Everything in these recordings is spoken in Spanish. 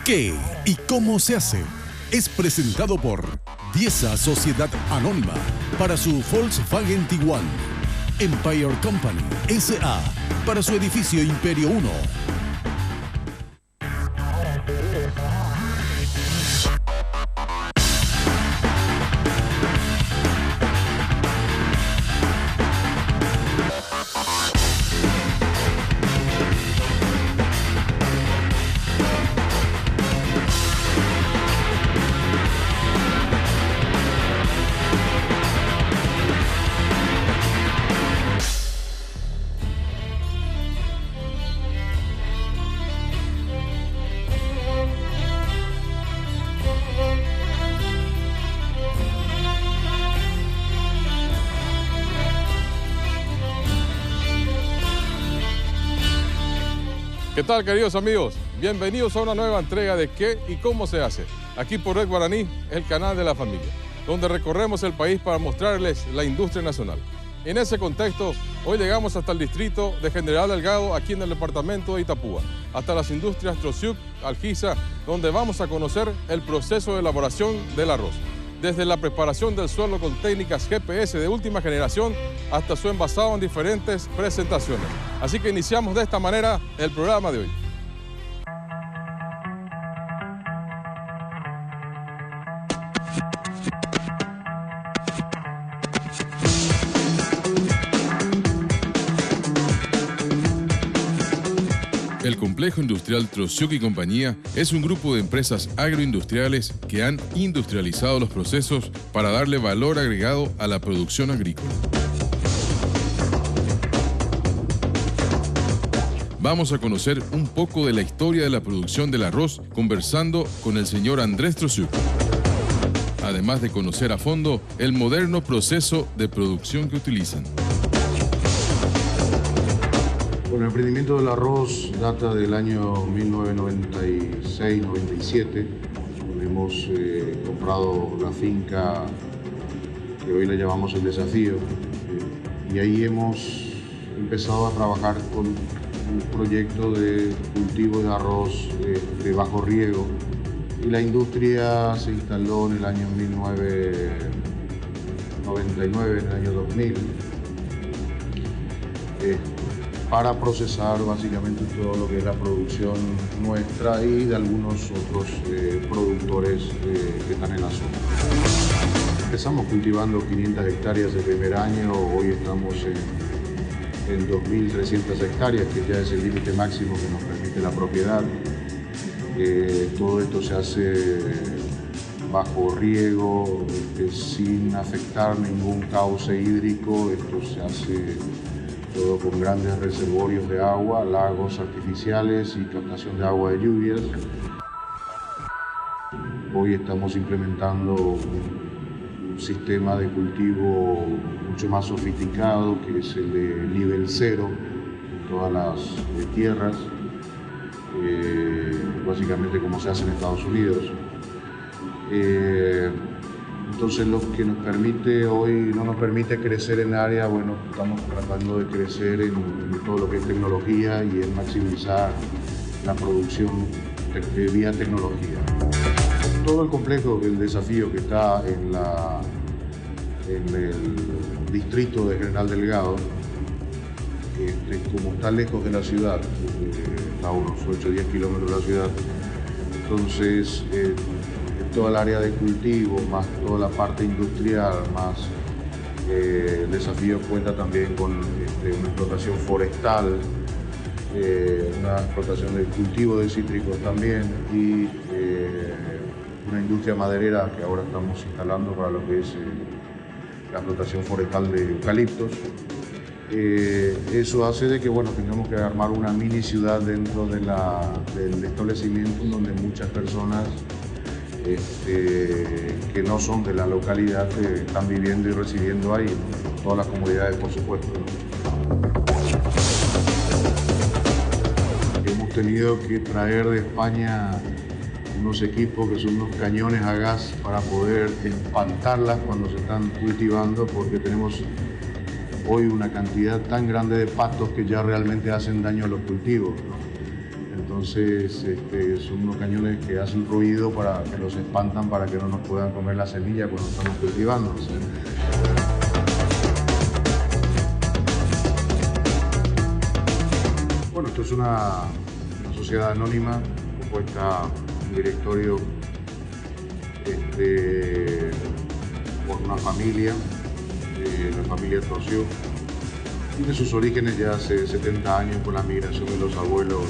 ¿Qué y cómo se hace? Es presentado por Diesa Sociedad Anónima para su Volkswagen Tiguan, Empire Company S.A. para su edificio Imperio 1. ¿Qué tal, queridos amigos? Bienvenidos a una nueva entrega de ¿Qué y cómo se hace? Aquí por Red Guaraní, el canal de la familia, donde recorremos el país para mostrarles la industria nacional. En ese contexto, hoy llegamos hasta el distrito de General Delgado, aquí en el departamento de Itapúa, hasta las industrias Trosiuc, Algiza, donde vamos a conocer el proceso de elaboración del arroz. Desde la preparación del suelo con técnicas GPS de última generación hasta su envasado en diferentes presentaciones. Así que iniciamos de esta manera el programa de hoy. El Complejo Industrial Trosiuc y Compañía es un grupo de empresas agroindustriales que han industrializado los procesos para darle valor agregado a la producción agrícola. Vamos a conocer un poco de la historia de la producción del arroz conversando con el señor Andrés Trosiuc, además de conocer a fondo el moderno proceso de producción que utilizan. Bueno, el emprendimiento del arroz data del año 1996-97. Hemos comprado la finca que hoy le llamamos El Desafío y ahí hemos empezado a trabajar con un proyecto de cultivo de arroz de bajo riego y la industria se instaló en el año 1999, en el año 2000. Para procesar básicamente todo lo que es la producción nuestra y de algunos otros productores que están en la zona. Empezamos cultivando 500 hectáreas el primer año, hoy estamos en 2.300 hectáreas, que ya es el límite máximo que nos permite la propiedad. Todo esto se hace bajo riego, sin afectar ningún cauce hídrico. Esto se hace todo con grandes reservorios de agua, lagos artificiales y captación de agua de lluvias. Hoy estamos implementando un sistema de cultivo mucho más sofisticado, que es el de nivel cero en todas las tierras, básicamente como se hace en Estados Unidos. Entonces lo que nos permite hoy, no nos permite crecer en área, bueno, estamos tratando de crecer en todo lo que es tecnología y en maximizar la producción vía tecnología. Todo el complejo, el desafío que está en el distrito de General Delgado, como está lejos de la ciudad, está a unos 8 o 10 kilómetros de la ciudad, entonces toda el área de cultivo, más toda la parte industrial, más el desafío cuenta también con una explotación forestal, una explotación de cultivo de cítricos también y una industria maderera que ahora estamos instalando para lo que es la explotación forestal de eucaliptos. Eso hace de que bueno, tengamos que armar una mini ciudad dentro del establecimiento donde muchas personas que no son de la localidad están viviendo y residiendo ahí, ¿no? Todas las comunidades, por supuesto, ¿no? Hemos tenido que traer de España unos equipos que son unos cañones a gas para poder espantarlas cuando se están cultivando, porque tenemos hoy una cantidad tan grande de pastos que ya realmente hacen daño a los cultivos, ¿no? Entonces son unos cañones que hacen ruido para que los espantan para que no nos puedan comer la semilla cuando estamos cultivando. ¿Sí? Bueno, esto es una sociedad anónima compuesta un directorio por una familia, la familia Tocio. Tiene sus orígenes ya hace 70 años con la migración de los abuelos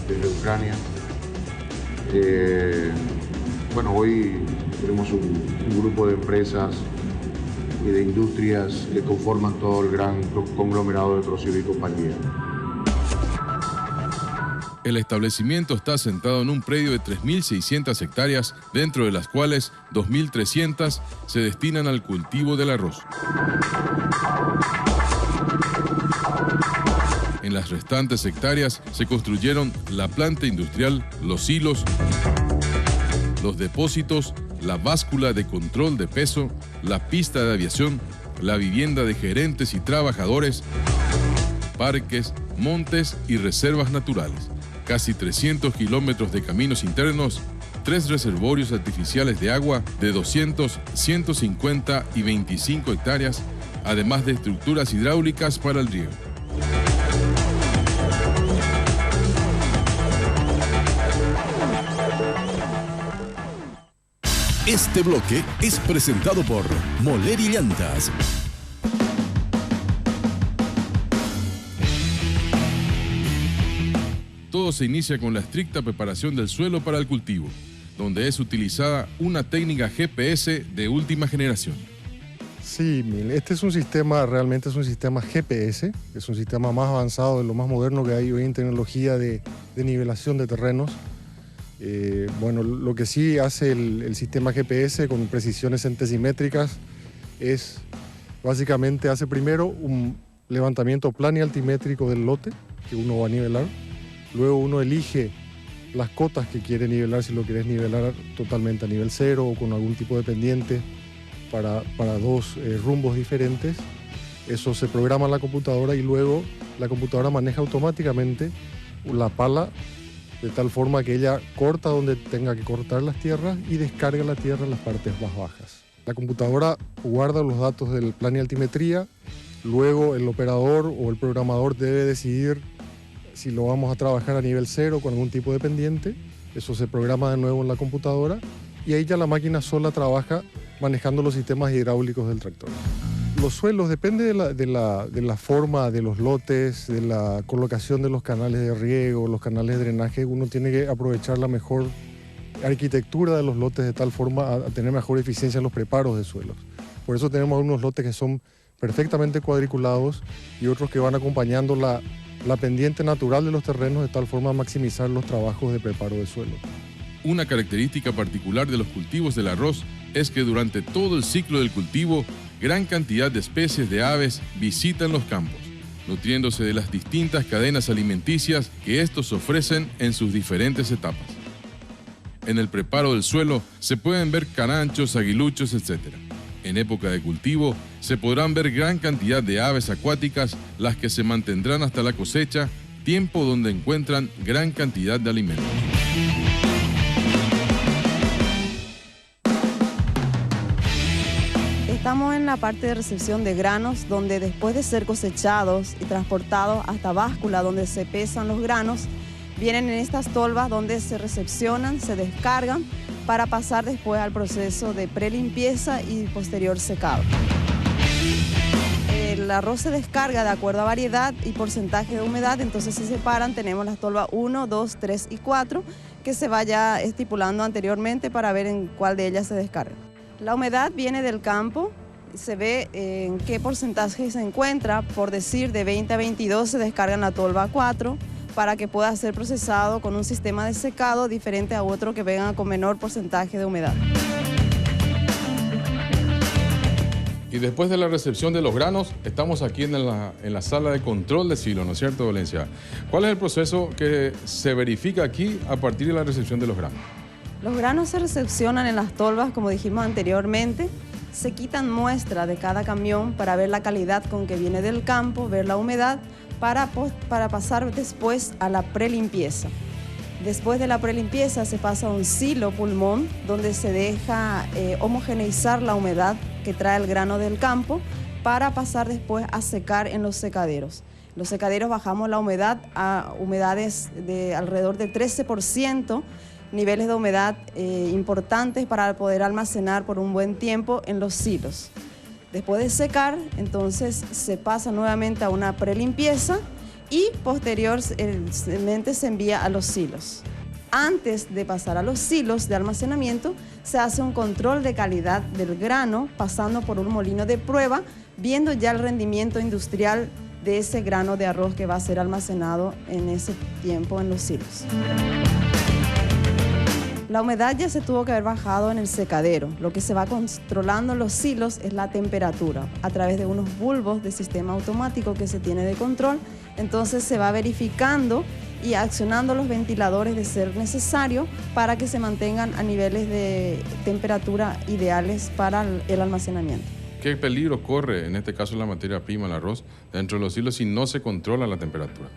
desde Ucrania. Bueno, hoy tenemos un grupo de empresas y de industrias que conforman todo el gran conglomerado de Tocio y compañía. El establecimiento está asentado en un predio de 3.600 hectáreas, dentro de las cuales 2.300 se destinan al cultivo del arroz. En las restantes hectáreas se construyeron la planta industrial, los silos, los depósitos, la báscula de control de peso, la pista de aviación, la vivienda de gerentes y trabajadores, parques, montes y reservas naturales. Casi 300 kilómetros de caminos internos, 3 reservorios artificiales de agua de 200, 150 y 25 hectáreas, además de estructuras hidráulicas para el riego. Este bloque es presentado por Moler y Llantas. Todo se inicia con la estricta preparación del suelo para el cultivo, donde es utilizada una técnica GPS de última generación. Sí, este es un sistema, realmente es un sistema GPS, es un sistema más avanzado, de lo más moderno que hay hoy en tecnología de nivelación de terrenos. Bueno, lo que sí hace el sistema GPS con precisiones centesimétricas es, básicamente hace primero un levantamiento plano y altimétrico del lote que uno va a nivelar. Luego uno elige las cotas que quiere nivelar, si lo quieres nivelar totalmente a nivel 0 o con algún tipo de pendiente para 2 rumbos diferentes. Eso se programa en la computadora y luego la computadora maneja automáticamente la pala de tal forma que ella corta donde tenga que cortar las tierras y descarga la tierra en las partes más bajas. La computadora guarda los datos del plan y altimetría, luego el operador o el programador debe decidir si lo vamos a trabajar a nivel 0 con algún tipo de pendiente. Eso se programa de nuevo en la computadora y ahí ya la máquina sola trabaja manejando los sistemas hidráulicos del tractor. Los suelos, depende de la forma de los lotes, de la colocación de los canales de riego, los canales de drenaje. Uno tiene que aprovechar la mejor arquitectura de los lotes de tal forma a tener mejor eficiencia en los preparos de suelos. Por eso tenemos algunos lotes que son perfectamente cuadriculados y otros que van acompañando la pendiente natural de los terrenos de tal forma a maximizar los trabajos de preparo de suelo. Una característica particular de los cultivos del arroz es que durante todo el ciclo del cultivo, gran cantidad de especies de aves visitan los campos, nutriéndose de las distintas cadenas alimenticias que estos ofrecen en sus diferentes etapas. En el preparo del suelo se pueden ver caranchos, aguiluchos, etc. En época de cultivo se podrán ver gran cantidad de aves acuáticas, las que se mantendrán hasta la cosecha, tiempo donde encuentran gran cantidad de alimentos. Estamos en la parte de recepción de granos, donde después de ser cosechados y transportados hasta báscula, donde se pesan los granos, vienen en estas tolvas donde se recepcionan, se descargan, para pasar después al proceso de prelimpieza y posterior secado. El arroz se descarga de acuerdo a variedad y porcentaje de humedad, entonces se separan, tenemos las tolvas 1, 2, 3 y 4, que se vaya estipulando anteriormente para ver en cuál de ellas se descarga. La humedad viene del campo, se ve en qué porcentaje se encuentra, por decir de 20 a 22 se descarga en la tolva 4, para que pueda ser procesado con un sistema de secado diferente a otro que venga con menor porcentaje de humedad. Y después de la recepción de los granos, estamos aquí en la sala de control de silo, ¿no es cierto, Valencia? ¿Cuál es el proceso que se verifica aquí a partir de la recepción de los granos? Los granos se recepcionan en las tolvas, como dijimos anteriormente. Se quitan muestras de cada camión para ver la calidad con que viene del campo, ver la humedad, para pasar después a la prelimpieza. Después de la prelimpieza se pasa a un silo pulmón donde se deja homogeneizar la humedad que trae el grano del campo para pasar después a secar en los secaderos. En los secaderos bajamos la humedad a humedades de alrededor del 13%, niveles de humedad importantes para poder almacenar por un buen tiempo en los silos. Después de secar, entonces se pasa nuevamente a una prelimpieza y posteriormente se envía a los silos. Antes de pasar a los silos de almacenamiento, se hace un control de calidad del grano pasando por un molino de prueba, viendo ya el rendimiento industrial de ese grano de arroz que va a ser almacenado en ese tiempo en los silos. La humedad ya se tuvo que haber bajado en el secadero. Lo que se va controlando en los silos es la temperatura a través de unos bulbos de sistema automático que se tiene de control. Entonces se va verificando y accionando los ventiladores de ser necesario para que se mantengan a niveles de temperatura ideales para el almacenamiento. ¿Qué peligro corre, en este caso la materia prima, el arroz, dentro de los silos si no se controla la temperatura?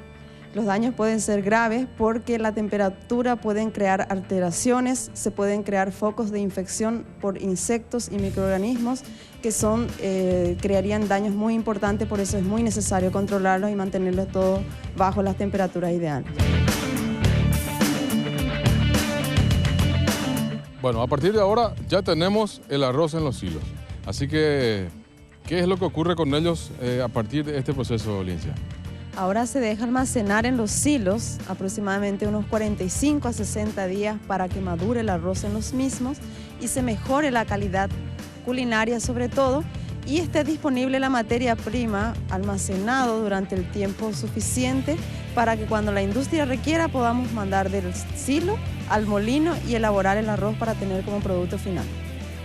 Los daños pueden ser graves porque la temperatura pueden crear alteraciones, se pueden crear focos de infección por insectos y microorganismos que crearían daños muy importantes, por eso es muy necesario controlarlos y mantenerlos todo bajo las temperaturas ideales. Bueno, a partir de ahora ya tenemos el arroz en los silos. Así que, ¿qué es lo que ocurre con ellos a partir de este proceso, Liencia? Ahora se deja almacenar en los silos aproximadamente unos 45 a 60 días para que madure el arroz en los mismos y se mejore la calidad culinaria sobre todo y esté disponible la materia prima almacenado durante el tiempo suficiente para que cuando la industria requiera podamos mandar del silo al molino y elaborar el arroz para tener como producto final.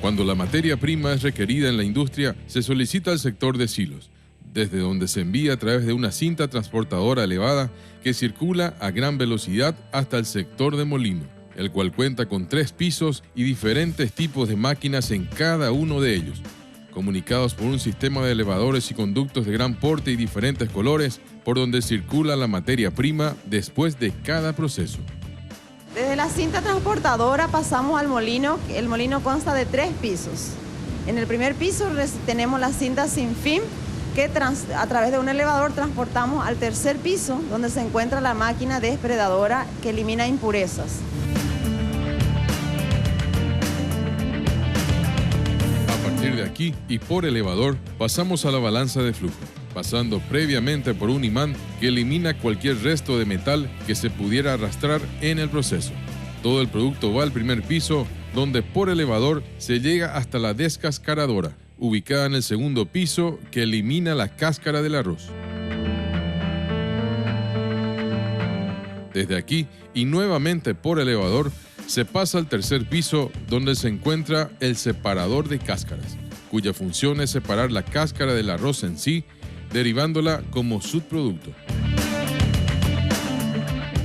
Cuando la materia prima es requerida en la industria, se solicita al sector de silos, desde donde se envía a través de una cinta transportadora elevada que circula a gran velocidad hasta el sector de molino, el cual cuenta con 3 pisos y diferentes tipos de máquinas en cada uno de ellos, comunicados por un sistema de elevadores y conductos de gran porte y diferentes colores, por donde circula la materia prima después de cada proceso. Desde la cinta transportadora pasamos al molino. El molino consta de 3 pisos. En el primer piso tenemos la cinta sin fin, que a través de un elevador transportamos al tercer piso, donde se encuentra la máquina despredadora que elimina impurezas. A partir de aquí y por elevador pasamos a la balanza de flujo, pasando previamente por un imán que elimina cualquier resto de metal que se pudiera arrastrar en el proceso. Todo el producto va al primer piso, donde por elevador se llega hasta la descascaradora, ubicada en el segundo piso, que elimina la cáscara del arroz. Desde aquí y nuevamente por elevador se pasa al tercer piso, donde se encuentra el separador de cáscaras, cuya función es separar la cáscara del arroz en sí, derivándola como subproducto.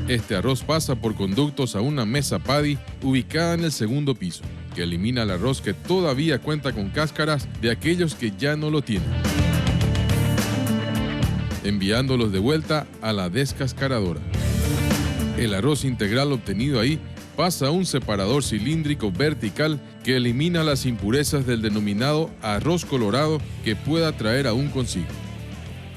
Este arroz pasa por conductos a una mesa paddy ubicada en el segundo piso, que elimina el arroz que todavía cuenta con cáscaras de aquellos que ya no lo tienen, enviándolos de vuelta a la descascaradora. El arroz integral obtenido ahí pasa a un separador cilíndrico vertical que elimina las impurezas del denominado arroz colorado que pueda traer aún consigo.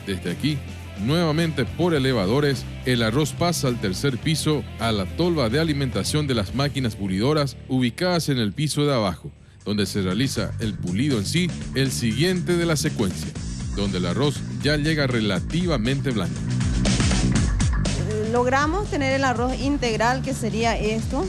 Desde aquí, nuevamente por elevadores, el arroz pasa al tercer piso a la tolva de alimentación de las máquinas pulidoras ubicadas en el piso de abajo, donde se realiza el pulido en sí, el siguiente de la secuencia, donde el arroz ya llega relativamente blanco. Logramos tener el arroz integral, que sería esto,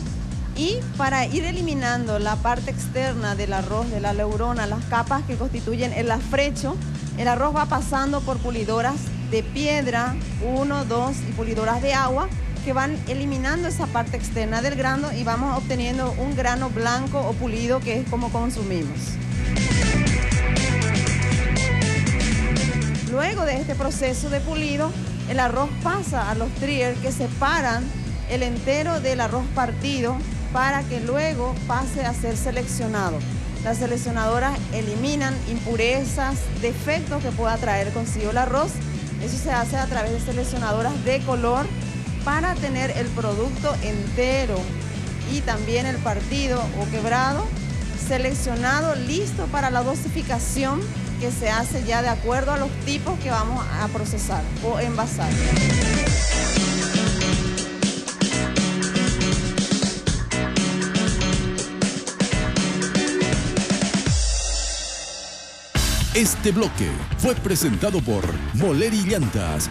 y para ir eliminando la parte externa del arroz, de la leurona, las capas que constituyen el afrecho, el arroz va pasando por pulidoras de piedra, 1, 2 y pulidoras de agua, que van eliminando esa parte externa del grano y vamos obteniendo un grano blanco o pulido, que es como consumimos. Luego de este proceso de pulido, el arroz pasa a los trier, que separan el entero del arroz partido para que luego pase a ser seleccionado. Las seleccionadoras eliminan impurezas, defectos que pueda traer consigo el arroz. Eso se hace a través de seleccionadoras de color para tener el producto entero y también el partido o quebrado seleccionado, listo para la dosificación que se hace ya de acuerdo a los tipos que vamos a procesar o envasar. Este bloque fue presentado por Moleri Llantas.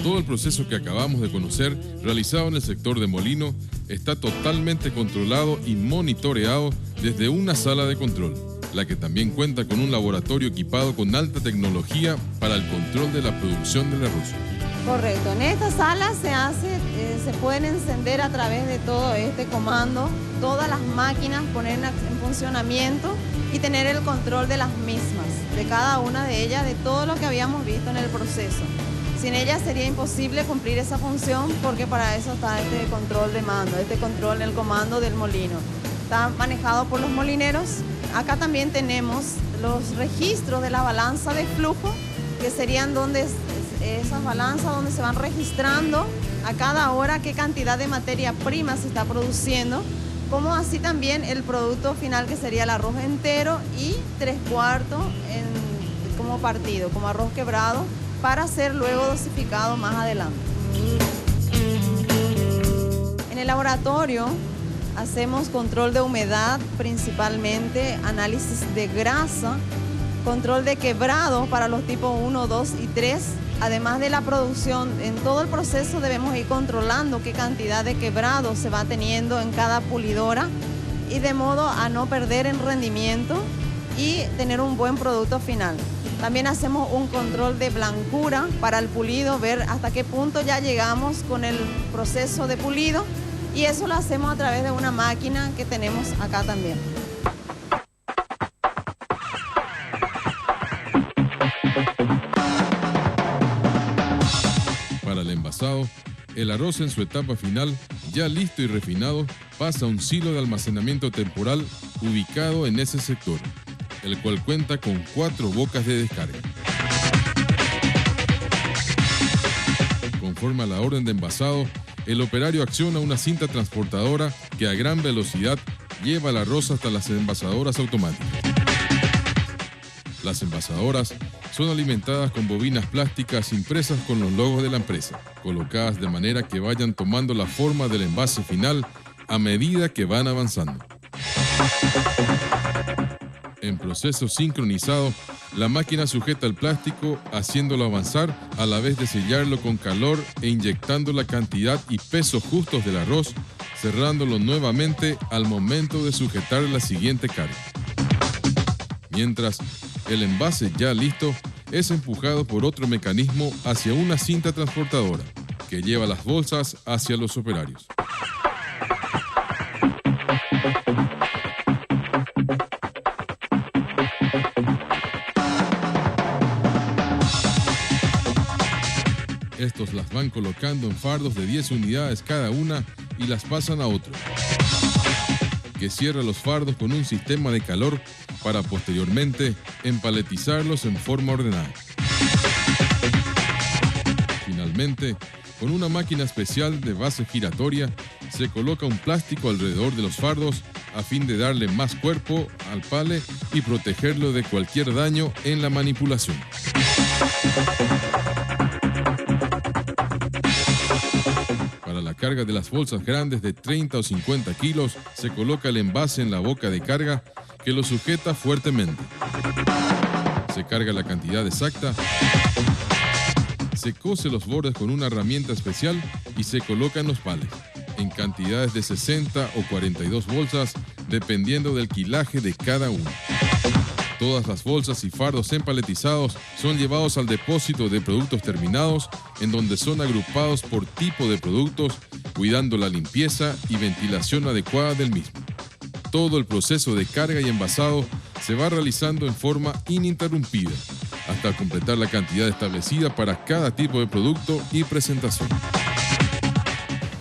Todo el proceso que acabamos de conocer, realizado en el sector de Molino, está totalmente controlado y monitoreado desde una sala de control, la que también cuenta con un laboratorio equipado con alta tecnología para el control de la producción del arroz. Correcto, en esta sala se pueden encender a través de todo este comando, todas las máquinas, ponerlas en funcionamiento y tener el control de las mismas, de cada una de ellas, de todo lo que habíamos visto en el proceso. Sin ellas sería imposible cumplir esa función porque para eso está este control de mando, este control del comando del molino. Está manejado por los molineros. Acá también tenemos los registros de la balanza de flujo, que serían donde esas balanzas donde se van registrando a cada hora qué cantidad de materia prima se está produciendo, como así también el producto final que sería el arroz entero y 3/4 como partido, como arroz quebrado, para ser luego dosificado más adelante. En el laboratorio hacemos control de humedad principalmente, análisis de grasa, control de quebrado para los tipos 1, 2 y 3. Además de la producción, en todo el proceso debemos ir controlando qué cantidad de quebrado se va teniendo en cada pulidora y de modo a no perder en rendimiento y tener un buen producto final. También hacemos un control de blancura para el pulido, ver hasta qué punto ya llegamos con el proceso de pulido y eso lo hacemos a través de una máquina que tenemos acá también. Para el envasado, el arroz en su etapa final, ya listo y refinado, pasa a un silo de almacenamiento temporal ubicado en ese sector, el cual cuenta con 4 bocas de descarga. Conforme a la orden de envasado, el operario acciona una cinta transportadora que a gran velocidad lleva el arroz hasta las envasadoras automáticas. Las envasadoras son alimentadas con bobinas plásticas impresas con los logos de la empresa, colocadas de manera que vayan tomando la forma del envase final a medida que van avanzando. En proceso sincronizado, la máquina sujeta el plástico haciéndolo avanzar a la vez de sellarlo con calor e inyectando la cantidad y peso justos del arroz, cerrándolo nuevamente al momento de sujetar la siguiente carga. Mientras, el envase ya listo es empujado por otro mecanismo hacia una cinta transportadora que lleva las bolsas hacia los operarios. Estos las van colocando en fardos de 10 unidades cada una y las pasan a otro, que cierra los fardos con un sistema de calor para posteriormente empaletizarlos en forma ordenada. Finalmente, con una máquina especial de base giratoria, se coloca un plástico alrededor de los fardos a fin de darle más cuerpo al pale y protegerlo de cualquier daño en la manipulación. Para la carga de las bolsas grandes de 30 o 50 kilos, se coloca el envase en la boca de carga que lo sujeta fuertemente. Se carga la cantidad exacta, se cose los bordes con una herramienta especial y se colocan los pales, en cantidades de 60 o 42 bolsas, dependiendo del quilaje de cada uno. Todas las bolsas y fardos empaletizados son llevados al depósito de productos terminados, en donde son agrupados por tipo de productos, cuidando la limpieza y ventilación adecuada del mismo. Todo el proceso de carga y envasado se va realizando en forma ininterrumpida, hasta completar la cantidad establecida para cada tipo de producto y presentación.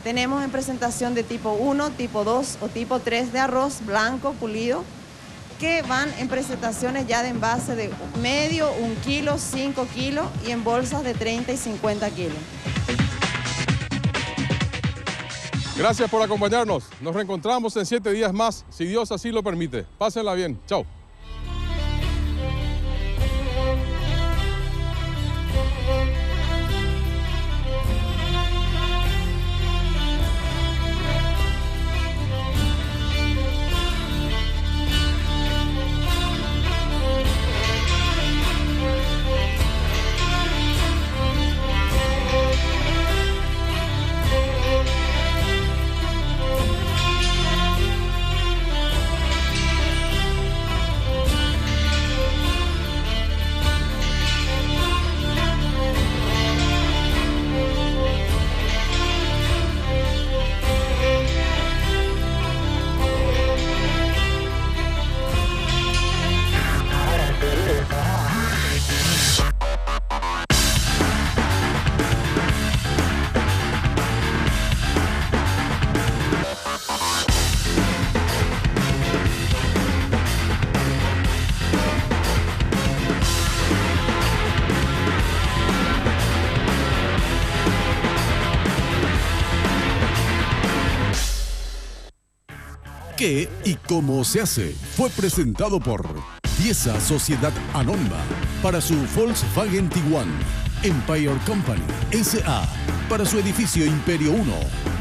Tenemos en presentación de tipo 1, tipo 2 o tipo 3 de arroz blanco pulido. que van en presentaciones ya de envase de medio, 1 kilo, 5 kilos y en bolsas de 30 y 50 kilos. Gracias por acompañarnos. Nos reencontramos en 7 días más, si Dios así lo permite. Pásenla bien. Chao. ¿Qué y cómo se hace? Fue presentado por Diesa Sociedad Anónima para su Volkswagen Tiguan, Empire Company S.A. para su edificio Imperio 1.